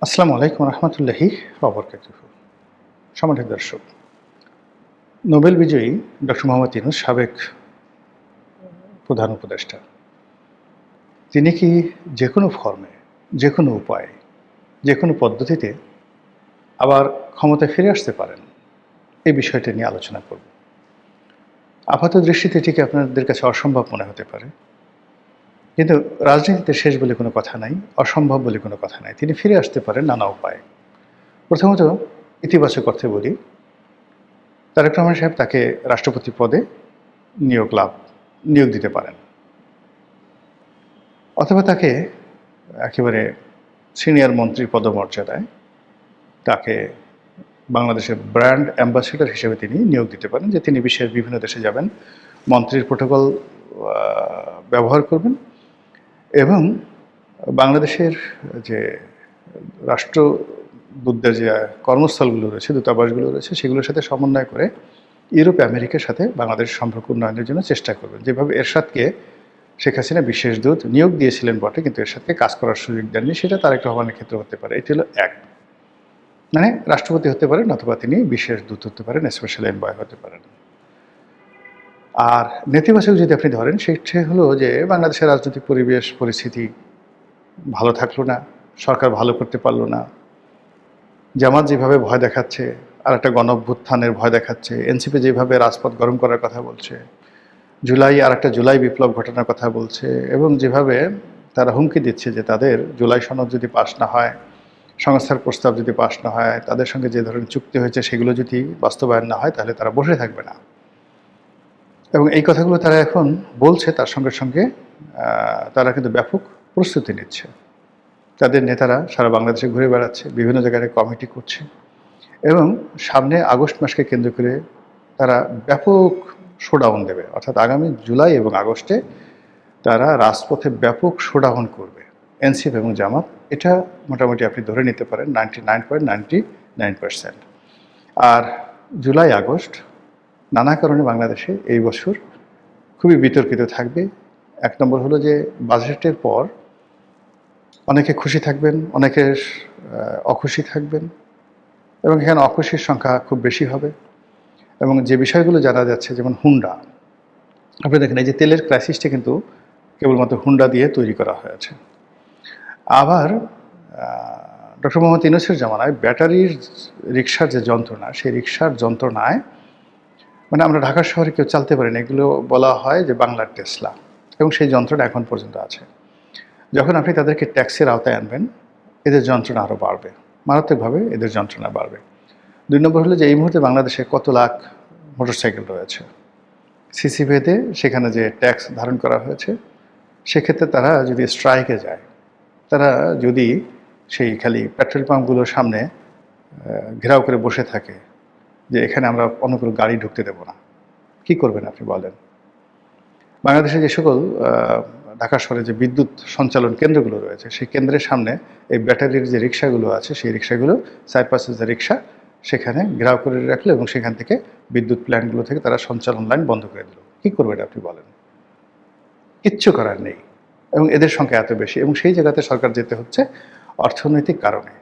আসসালামু আলাইকুম রহমতুল্লাহি ওবরকাতুহু। সম্মানিত দর্শক, নোবেল বিজয়ী ডক্টর মোহাম্মদ ইউনূস সাবেক প্রধান উপদেষ্টা, তিনি কি যে কোনো ফর্মে, যে কোনো উপায়ে, যে কোনো পদ্ধতিতে আবার ক্ষমতায় ফিরে আসতে পারেন? এই বিষয়টি নিয়ে আলোচনা করব। আপাত দৃষ্টিতে এটিকে আপনাদের কাছে অসম্ভব মনে হতে পারে, কিন্তু রাজনীতিতে শেষ বলে কোনো কথা নাই, অসম্ভব বলে কোনো কথা নাই। তিনি ফিরে আসতে পারেন নানা উপায়ে। প্রথমত ইতিবাচক অর্থে বলি, তারেক রহমান সাহেব তাকে রাষ্ট্রপতি পদে নিয়োগ দিতে পারেন, অথবা তাকে একেবারে সিনিয়র মন্ত্রী পদমর্যাদায় তাকে বাংলাদেশের ব্র্যান্ড অ্যাম্বাসেডর হিসেবে তিনি নিয়োগ দিতে পারেন, যে তিনি বিশ্বের বিভিন্ন দেশে যাবেন, মন্ত্রীর প্রোটোকল ব্যবহার করবেন এবং বাংলাদেশের যে রাষ্ট্রদূতদের যে কর্মস্থলগুলো রয়েছে, দূতাবাসগুলো রয়েছে, সেগুলোর সাথে সমন্বয় করে ইউরোপ আমেরিকার সাথে বাংলাদেশের সম্পর্ক উন্নয়নের জন্য চেষ্টা করবেন। যেভাবে এরশাদকে শেখ হাসিনা বিশেষ দূত নিয়োগ দিয়েছিলেন বটে, কিন্তু এরশাদকে কাজ করার সুযোগ দেননি, সেটা তারেক রহমানের ক্ষেত্রে হতে পারে। এটি হলো এক, মানে রাষ্ট্রপতি হতে পারেন অথবা তিনি বিশেষ দূত হতে পারেন, স্পেশাল এনভয় হতে পারেন। আর নেতিবাচক যদি আপনি ধরেন, সেটা হলো যে বাংলাদেশের রাজনৈতিক পরিস্থিতি ভালো থাকলো না, সরকার ভালো করতে পারলো না, জামাত যেভাবে ভয় দেখাচ্ছে, আর একটা গণঅভ্যুত্থানের ভয় দেখাচ্ছে, এনসিপি যেভাবে রাজপথ গরম করার কথা বলছে, আর একটা জুলাই বিপ্লব ঘটানোর কথা বলছে, এবং যেভাবে তারা হুমকি দিচ্ছে যে তাদের জুলাই সনদ যদি পাশ না হয়, সংস্থার প্রস্তাব যদি পাশ না হয়, তাদের সঙ্গে যে ধরনের চুক্তি হয়েছে সেগুলো যদি বাস্তবায়ন না হয়, তাহলে তারা বসে থাকবে না। এবং এই কথাগুলো তারা এখন বলছে, তার সঙ্গে সঙ্গে তারা কিন্তু ব্যাপক প্রস্তুতি নিচ্ছে। তাদের নেতারা সারা বাংলাদেশে ঘুরে বেড়াচ্ছে, বিভিন্ন জায়গায় কমিটি করছে, এবং সামনে আগস্ট মাসকে কেন্দ্র করে তারা ব্যাপক শোডাউন দেবে। অর্থাৎ আগামী জুলাই এবং আগস্টে তারা রাজপথে ব্যাপক শোডাউন করবে, এনসিপি এবং জামাত। এটা মোটামুটি আপনি ধরে নিতে পারেন 99.99%। আর জুলাই আগস্ট নানা কারণে বাংলাদেশে এই বছর খুবই বিতর্কিত থাকবে। এক নম্বর হলো যে বাজেটের পর অনেকে খুশি থাকবেন, অনেকে অখুশি থাকবেন, এবং এখানে অখুশির সংখ্যা খুব বেশি হবে। এবং যে বিষয়গুলো জানা যাচ্ছে, যেমন হুন্ডা, আপনি দেখেন এই যে তেলের ক্রাইসিসটা কিন্তু কেবলমাত্র হুন্ডা দিয়ে তৈরি করা হয়েছে। আবার ডক্টর মোহাম্মদ ইউনূসের জামানায় ব্যাটারির রিক্সার যে যন্ত্রণা, সেই রিক্সার যন্ত্রণায় মানে আমরা ঢাকা শহরে কেউ চালতে পারি না, এগুলো বলা হয় যে বাংলার টেসলা, এবং সেই যন্ত্রণা এখন পর্যন্ত আছে। যখন আপনি তাদেরকে ট্যাক্সের আওতায় আনবেন, এদের যন্ত্রণা আরও বাড়বে, মারাত্মকভাবে এদের যন্ত্রণা বাড়বে। 2 নম্বর হলো যে এই মুহূর্তে বাংলাদেশে কত লাখ মোটরসাইকেল রয়েছে, সিসি ভেদে সেখানে যে ট্যাক্স ধারণ করা হয়েছে, সেক্ষেত্রে তারা যদি স্ট্রাইকে যায়, তারা যদি সেই খালি পেট্রোল পাম্পগুলোর সামনে ঘেরাও করে বসে থাকে যে এখানে আমরা অন্য কোনো গাড়ি ঢুকতে দেবো না, কী করবেন আপনি বলেন? বাংলাদেশে যে সকল ঢাকা শহরে যে বিদ্যুৎ সঞ্চালন কেন্দ্রগুলো রয়েছে, সেই কেন্দ্রের সামনে এই ব্যাটারির যে রিক্সাগুলো আছে, সেই রিক্সাগুলো সাইপাসের যে রিক্সা, সেখানে ঘেরাও করে রাখলো, এবং সেখান থেকে বিদ্যুৎ প্ল্যান্টগুলো থেকে তারা সঞ্চালন লাইন বন্ধ করে দিল। কী করবেন আপনি বলেন? কিচ্ছু করার নেই। এবং এদের সংখ্যা এত বেশি, এবং সেই জায়গাতে সরকার যেতে হচ্ছে অর্থনৈতিক কারণে।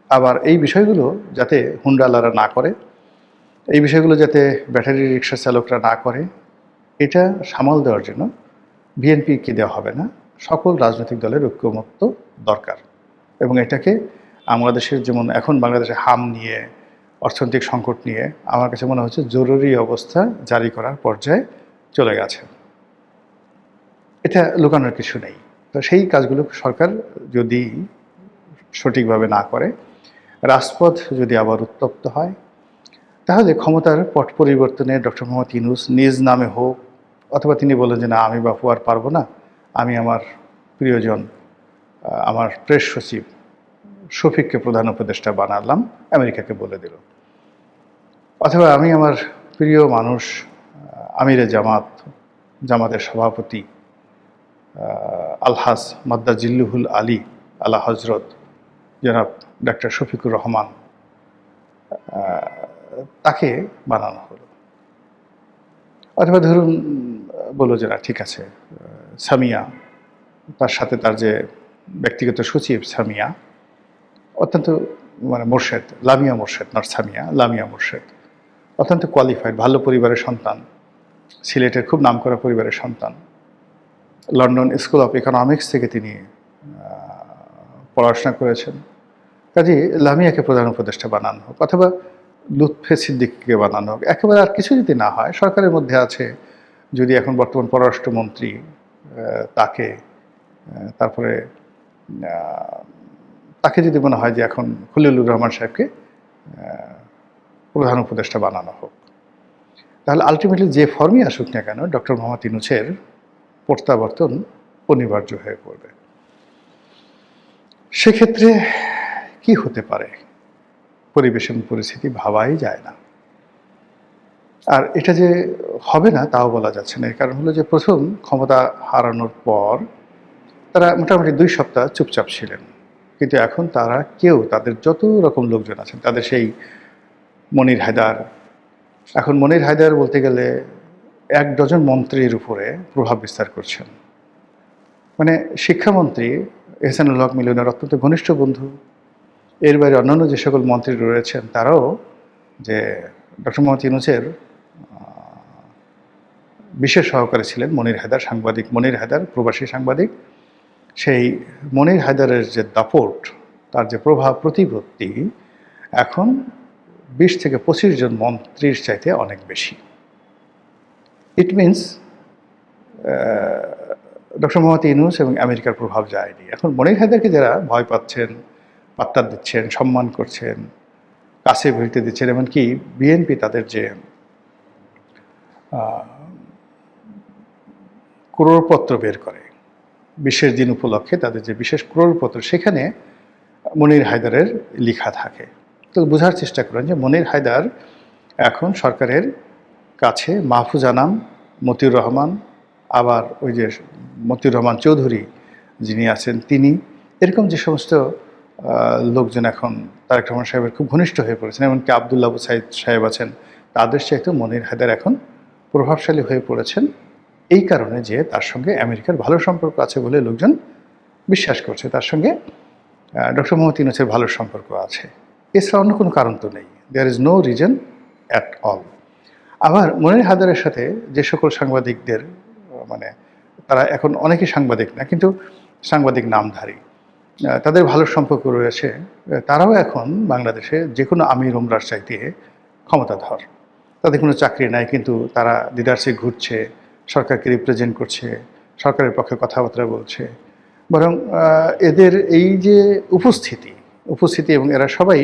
আবার এই বিষয়গুলো যাতে হুন্ডাওয়ালারা না করে, এই বিষয়গুলো যাতে ব্যাটারি রিক্সা চালকরা না করে, এটা সামাল দেওয়ার জন্য বিএনপিকে দেওয়া হবে না, সকল রাজনৈতিক দলের ঐক্যমত্য দরকার। এবং এটাকে বাংলাদেশের, যেমন এখন বাংলাদেশে হাম নিয়ে, অর্থনৈতিক সংকট নিয়ে আমার কাছে মনে হচ্ছে জরুরি অবস্থা জারি করার পর্যায়ে চলে গেছে। এটা লুকানোর কিছু নেই। তো সেই কাজগুলো সরকার যদি সঠিকভাবে না করে, রাজপথ যদি আবার উত্তপ্ত হয়, তাহলে ক্ষমতার পট পরিবর্তনে ডক্টর মোহাম্মদ ইউনূস নিজ নামে হোক, অথবা তিনি বলেন যে না, আমি বাপু আর পারবো না, আমি আমার প্রিয়জন, আমার প্রেস সচিব শফিককে প্রধান উপদেষ্টা বানালাম, আমেরিকাকে বলে দিল। অথবা আমি আমার প্রিয় মানুষ আমিরে জামাতের সভাপতি আলহাজ মাদ্দা জিল্লুহুল আলী আলা হজরত জনাব ডাক্তার শফিকুর রহমান, তাকে বানানো হলো। অথবা ধরুন বললো যে না, ঠিক আছে, সামিয়া, তার সাথে তার যে ব্যক্তিগত সচিব সামিয়া, অত্যন্ত মানে মোর্শেদ, লামিয়া মোর্শেদ, নট সামিয়া, লামিয়া মোর্শেদ অত্যন্ত কোয়ালিফাইড, ভালো পরিবারের সন্তান, সিলেটের খুব নামকরা পরিবারের সন্তান। লন্ডন স্কুল অফ ইকোনমিক্স থেকে তিনি পড়াশোনা করেছেন। কাজে লামিয়াকে প্রধান উপদেষ্টা বানানো হোক, অথবা লুৎফে সিদ্দিককে বানানো হোক, একেবারে আর কিছু যদি না হয়, সরকারের মধ্যে আছে যদি এখন বর্তমান পররাষ্ট্রমন্ত্রী তাকে, তারপরে তাকে যদি মনে হয় যে এখন খলিলুর রহমান সাহেবকে প্রধান উপদেষ্টা বানানো হোক, তাহলে আলটিমেটলি যে ফর্মই আসুক না কেন ডক্টর মোহাম্মদ ইউনূসের প্রত্যাবর্তন অনিবার্য হয়ে পড়বে। সেক্ষেত্রে কি হতে পারে পরিবেশ এবং পরিস্থিতি ভাবাই যায় না। আর এটা যে হবে না তাও বলা যাচ্ছে না। এর কারণ হলো যে প্রথম ক্ষমতা হারানোর পর তারা মোটামুটি 2 সপ্তাহ চুপচাপ ছিলেন, কিন্তু এখন তারা কেউ, তাদের যত রকম লোকজন আছেন, তাদের সেই মনির হায়দার, এখন মনির হায়দার বলতে গেলে 1 ডজন মন্ত্রীর উপরে প্রভাব বিস্তার করছেন। মানে শিক্ষামন্ত্রী এহসানুল হক মিলনের অত্যন্ত ঘনিষ্ঠ বন্ধু। এর বাইরে অন্যান্য যে সকল মন্ত্রী রয়েছেন তারাও যে ডক্টর মোহাম্মদ ইউনূসের বিশেষ সহকারী ছিলেন মনির হায়দার, সাংবাদিক মনির হায়দার, প্রবাসী সাংবাদিক। সেই মনির হায়দারের যে দাপট, তার যে প্রভাব প্রতিপত্তি এখন 20 থেকে 25 জন মন্ত্রীর চাইতে অনেক বেশি। It means doctor Mohammad Yunus এবং আমেরিকার প্রভাব যায়নি। এখন মনির হায়দারকে যারা ভয় পাচ্ছেন, পাত্তা দিচ্ছেন, সম্মান করছেন, কাছে ভিড়তে দিচ্ছেন, এমনকি বিএনপি তাদের যে ক্রোড়পত্র বের করে বিশেষ দিন উপলক্ষে, তাদের যে বিশেষ ক্রোড়পত্র, সেখানে মনির হায়দারের লেখা থাকে। তো বোঝার চেষ্টা করেন যে মনির হায়দার এখন সরকারের কাছে মাহফুজ আনাম, মতিউর রহমান, আবার ওই যে মতিউর রহমান চৌধুরী যিনি আছেন তিনি, এরকম যে সমস্ত লোকজন এখন তারেক রহমান সাহেবের খুব ঘনিষ্ঠ হয়ে পড়েছেন, এমনকি আবদুল্লাহ আবু সাইদ সাহেব আছেন, তাদের চাইতেও মনির হায়দার এখন প্রভাবশালী হয়ে পড়েছেন। এই কারণে যে তার সঙ্গে আমেরিকার ভালো সম্পর্ক আছে বলে লোকজন বিশ্বাস করছে, তার সঙ্গে ডক্টর মোহাম্মদ ইউনূসের ভালো সম্পর্ক আছে। এছাড়া অন্য কোনো কারণ তো নেই। There is no reason at all. আবার মনির হায়দারের সাথে যে সকল সাংবাদিকদের, মানে তারা এখন অনেকেই সাংবাদিক না কিন্তু সাংবাদিক নামধারী, তাদের ভালো সম্পর্ক রয়েছে, তারাও এখন বাংলাদেশে যে কোনো আমির ওমরার চাইতে ক্ষমতাধর। তাদের কোনো চাকরি নাই, কিন্তু তারা দিদারসে ঘুরছে, সরকারকে রিপ্রেজেন্ট করছে, সরকারের পক্ষে কথাবার্তা বলছে। বরং এদের এই যে উপস্থিতি এবং এরা সবাই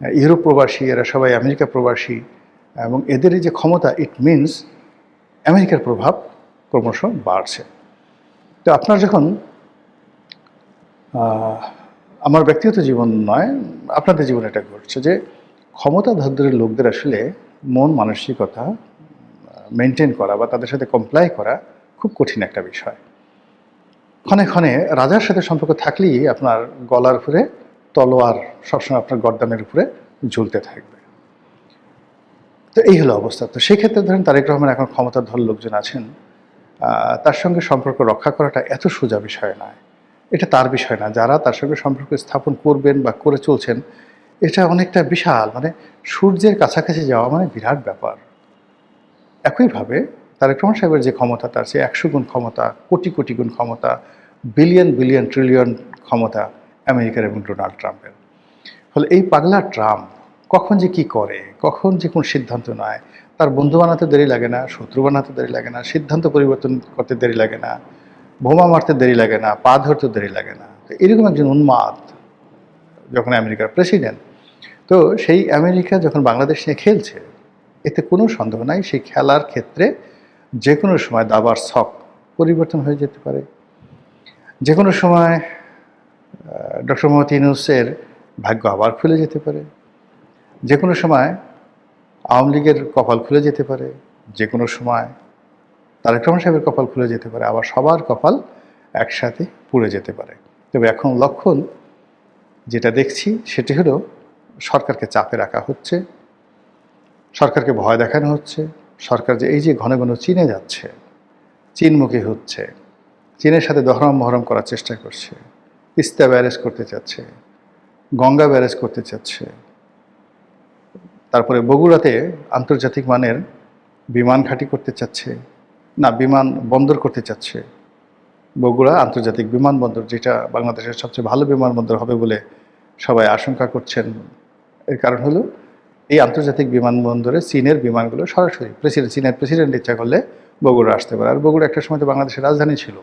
ইউরোপ প্রবাসী, এরা সবাই আমেরিকা প্রবাসী, এবং এদের এই যে ক্ষমতা, ইট মিনস আমেরিকার প্রভাব ক্রমশ বাড়ছে। তো আপনার যখন, আমার ব্যক্তিগত জীবন নয়, আপনাদের জীবনে এটা ঘটছে যে ক্ষমতাধরদের লোকদের আসলে মন মানসিকতা মেনটেন করা বা তাদের সাথে কমপ্লাই করা খুব কঠিন একটা বিষয়। ক্ষণে ক্ষণে রাজার সাথে সম্পর্ক থাকলেই আপনার গলার উপরে তলোয়ার সবসময় আপনার গর্দানের উপরে ঝুলতে থাকবে। তো এই হলো অবস্থা। তো সেক্ষেত্রে ধরেন তারেক রহমান এখন ক্ষমতাধর লোকজন আছেন, তার সঙ্গে সম্পর্ক রক্ষা করাটা এত সোজা বিষয় নয়। এটা তার বিষয় না, যারা তার সঙ্গে সম্পর্ক স্থাপন করবেন বা করে চলছেন, এটা অনেকটা বিশাল, মানে সূর্যের কাছাকাছি যাওয়া মানে বিরাট ব্যাপার। একইভাবে তারেক রহমান সাহেবের যে ক্ষমতা, তার চেয়ে 100 গুণ ক্ষমতা, কোটি কোটি গুণ ক্ষমতা, বিলিয়ন বিলিয়ন ট্রিলিয়ন ক্ষমতা আমেরিকার এবং ডোনাল্ড ট্রাম্পের। ফলে এই পাগলা ট্রাম্প কখন যে কি করে, কখন যে কোন সিদ্ধান্ত নেয়, তার বন্ধু বানাতে দেরি লাগে না, শত্রু বানাতে দেরি লাগে না, সিদ্ধান্ত পরিবর্তন করতে দেরি লাগে না, বোমা মারতে দেরি লাগে না, পা ধরতে দেরি লাগে না। তো এরকম একজন উন্মাদ যখন আমেরিকার প্রেসিডেন্ট, তো সেই আমেরিকা যখন বাংলাদেশ নিয়ে খেলছে, এতে কোনো সন্দেহ নাই সেই খেলার ক্ষেত্রে যে কোনো সময় দাবার ছক পরিবর্তন হয়ে যেতে পারে। যে কোনো সময় ডক্টর মোহাম্মদ ইউনূসের ভাগ্য আবার খুলে যেতে পারে। যে কোনো সময় আওয়ামী লীগের কপাল খুলে যেতে পারে। যে কোনো সময় তারেক রহমান সাহেবের কপাল খুলে যেতে পারে, আবার সবার কপাল একসাথে পুড়ে যেতে পারে। তবে এখন লক্ষণ যেটা দেখছি সেটি হলো সরকারকে চাপে রাখা হচ্ছে, সরকারকে ভয় দেখানো হচ্ছে। সরকার যে এই যে ঘন ঘন চীনে যাচ্ছে, চীনমুখী হচ্ছে, চীনের সাথে দহরম মহরম করার চেষ্টা করছে, তিস্তা ব্যারেজ করতে চাচ্ছে, গঙ্গা ব্যারেজ করতে চাচ্ছে, তারপরে বগুড়াতে আন্তর্জাতিক মানের বিমান ঘাঁটি করতে চাচ্ছে, না বিমান বন্দর করতে চাচ্ছে। বগুড়া আন্তর্জাতিক বিমানবন্দর, যেটা বাংলাদেশের সবচেয়ে ভালো বিমানবন্দর হবে বলে সবাই আশঙ্কা করছেন। এর কারণ হলো এই আন্তর্জাতিক বিমানবন্দরে চীনের বিমানগুলো সরাসরি চীনের প্রেসিডেন্ট ইচ্ছা করলে বগুড়া আসতে পারে। আর বগুড়া একটা সময় তো বাংলাদেশের রাজধানী ছিল।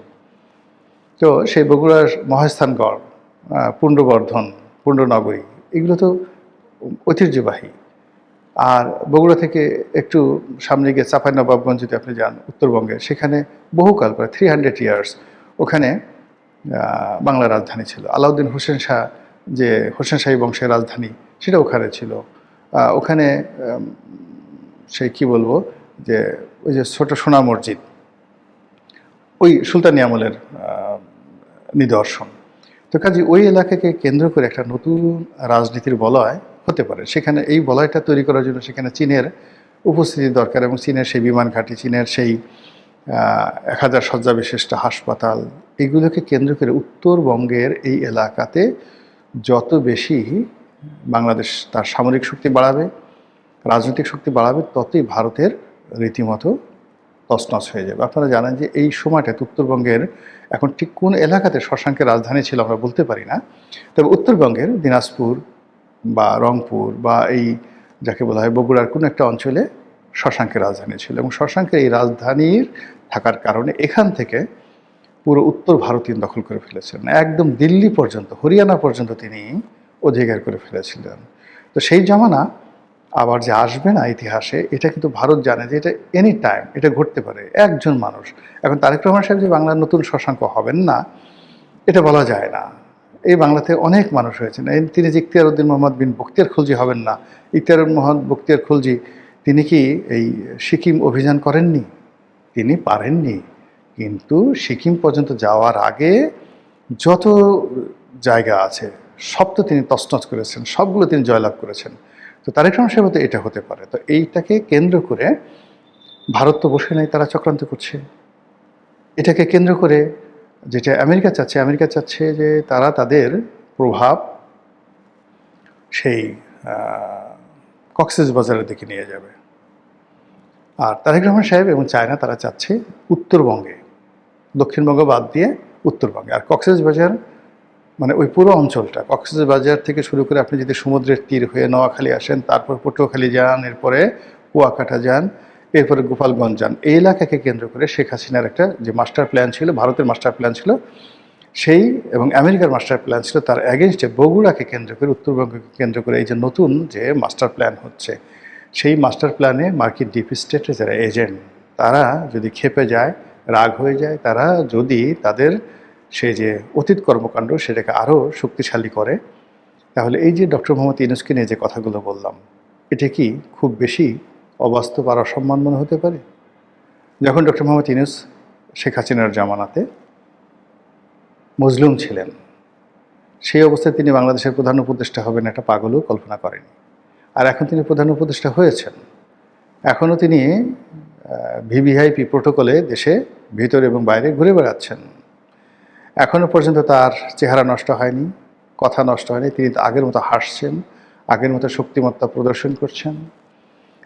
তো সেই বগুড়ার মহাস্থানগড়, পুণ্ডবর্ধন, পুণ্ডনগরী, এগুলো তো ঐতিহ্যবাহী। আর বগুড়া থেকে একটু সামনে গিয়ে চাঁপাইনবাবগঞ্জ যদি আপনি যান উত্তরবঙ্গে, সেখানে বহুকাল প্রায় 300 ইয়ার্স ওখানে বাংলার রাজধানী ছিল। আলাউদ্দিন হোসেন শাহ, যে হোসেন শাহী বংশের রাজধানী, সেটা ওখানে ছিল। ওখানে সেই কি বলবো, যে ওই যে ছোট সোনা মসজিদ, ওই সুলতানি আমলের নিদর্শন। তো কাজে ওই এলাকাকে কেন্দ্র করে একটা নতুন রাজনীতির বলয় হতে পারে। সেখানে এই বলয়টা তৈরি করার জন্য সেখানে চীনের উপস্থিতি দরকার, এবং চীনের সেই বিমান ঘাঁটি, চীনের সেই 1000 শয্যা বিশিষ্ট হাসপাতাল, এগুলোকে কেন্দ্র করে উত্তরবঙ্গের এই এলাকাতে যত বেশি বাংলাদেশ তার সামরিক শক্তি বাড়াবে, রাজনৈতিক শক্তি বাড়াবে, ততই ভারতের রীতিমতো তছনছ হয়ে যাবে। আপনারা জানেন যে এই সময়টাতে উত্তরবঙ্গের এখন ঠিক কোন এলাকাতে শশাঙ্কের রাজধানী ছিল আমরা বলতে পারি না, তবে উত্তরবঙ্গের দিনাজপুর বা রংপুর বা এই যাকে বলা হয় বগুড়ার কোনো একটা অঞ্চলে শশাঙ্কের রাজধানী ছিল, এবং শশাঙ্কের এই রাজধানীর থাকার কারণে এখান থেকে পুরো উত্তর ভারত তিনি দখল করে ফেলেছিলেন, একদম দিল্লি পর্যন্ত, হরিয়ানা পর্যন্ত তিনি অধিকার করে ফেলেছিলেন। তো সেই জমানা আবার যে আসবে না ইতিহাসে, এটা কিন্তু ভারত জানে যে এটা এনি টাইম এটা ঘটতে পারে। একজন মানুষ, এখন তারেক রহমান সাহেব যে বাংলার নতুন শশাঙ্ক হবেন না এটা বলা যায় না। এই বাংলাতে অনেক মানুষ হয়েছেন, তিনি যে ইখতিয়ার উদ্দিন মোহাম্মদ বিন বখতিয়ার খলজি হবেন না, ইখতিয়ার মোহাম্মদ বখতিয়ার খলজি তিনি কি এই সিকিম অভিযান করেননি? তিনি পারেননি, কিন্তু সিকিম পর্যন্ত যাওয়ার আগে যত জায়গা আছে সব তো তিনি তছনছ করেছেন, সবগুলো তিনি জয়লাভ করেছেন। তো তারেক রহমান সাহেব তো এটা হতে পারে। তো এইটাকে কেন্দ্র করে ভারত তো বসে নাই, তারা চক্রান্ত করছে। এটাকে কেন্দ্র করে যেটা আমেরিকা চাচ্ছে যে তারা তাদের প্রভাব সেই কক্সবাজারের দিকে নিয়ে যাবে। আর তারেক রহমান সাহেব এবং চায়না তারা চাচ্ছে উত্তরবঙ্গে, দক্ষিণবঙ্গ বাদ দিয়ে উত্তরবঙ্গে। আর কক্সবাজার মানে ওই পুরো অঞ্চলটা, কক্সবাজার থেকে শুরু করে আপনি যদি সমুদ্রের তীর হয়ে নোয়াখালী আসেন, তারপর পটুয়াখালী যান, এরপরে কুয়াকাটা যান, এরপরে গোপালগঞ্জ যান, এই এলাকাকে কেন্দ্র করে শেখ হাসিনার একটা যে মাস্টার প্ল্যান ছিল, ভারতের মাস্টার প্ল্যান ছিল সেই, এবং আমেরিকার মাস্টার প্ল্যান ছিল তার অ্যাগেনস্টে বগুড়াকে কেন্দ্র করে, উত্তরবঙ্গকে কেন্দ্র করে এই যে নতুন যে মাস্টার প্ল্যান হচ্ছে, সেই মাস্টার প্ল্যানে মার্কিন ডিপ স্টেটের যারা এজেন্ট, তারা যদি ক্ষেপে যায়, রাগ হয়ে যায়, তারা যদি তাদের সেই যে অতীত কর্মকাণ্ড সেটাকে আরও শক্তিশালী করে, তাহলে এই যে ডক্টর মোহাম্মদ ইউনূসকে নিয়ে যে কথাগুলো বললাম, এটা কি খুব বেশি অবাস্তব আর অসম্মান মনে হতে পারে? যখন ডক্টর মোহাম্মদ ইউনূস শেখ হাসিনার জামানাতে মজলুম ছিলেন, সেই অবস্থায় তিনি বাংলাদেশের প্রধান উপদেষ্টা হবেন এটা পাগলও কল্পনা করেনি। আর এখন তিনি প্রধান উপদেষ্টা হয়েছেন, এখনও তিনি ভিভিআইপি প্রোটোকলে দেশে ভিতরে এবং বাইরে ঘুরে বেড়াচ্ছেন। এখনও পর্যন্ত তার চেহারা নষ্ট হয়নি, কথা নষ্ট হয়নি, তিনি আগের মতো হাসছেন, আগের মতো শক্তিমত্তা প্রদর্শন করছেন।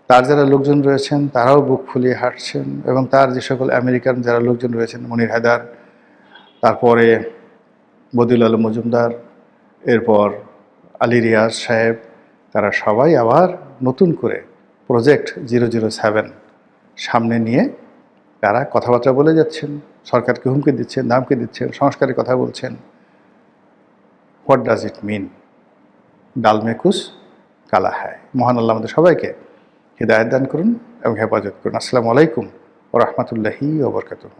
তার যারা লোকজন রয়েছেন তারাও বুক ফুলিয়ে হাঁটছেন, এবং তার যে সকল আমেরিকান যারা লোকজন রয়েছেন, মনির হায়দার, তারপরে বদিউল আলম মজুমদার, এরপর আলী রিয়াজ সাহেব, তারা সবাই আবার নতুন করে প্রজেক্ট 007 সামনে নিয়ে তারা কথাবার্তা বলে যাচ্ছেন, সরকারকে হুমকি দিচ্ছেন, ধামকি দিচ্ছেন, সংস্কারের কথা বলছেন। হোয়াট ডাজ ইট মিন? ডাল মে কুছ কালা হ্যায়। মহান আল্লাহ আমাদের সবাইকে হিদায়াত দান করুন এবং হেফাজত করুন। আসসালামু আলাইকুম ওয়া রাহমাতুল্লাহি ওয়া বারাকাতুহু।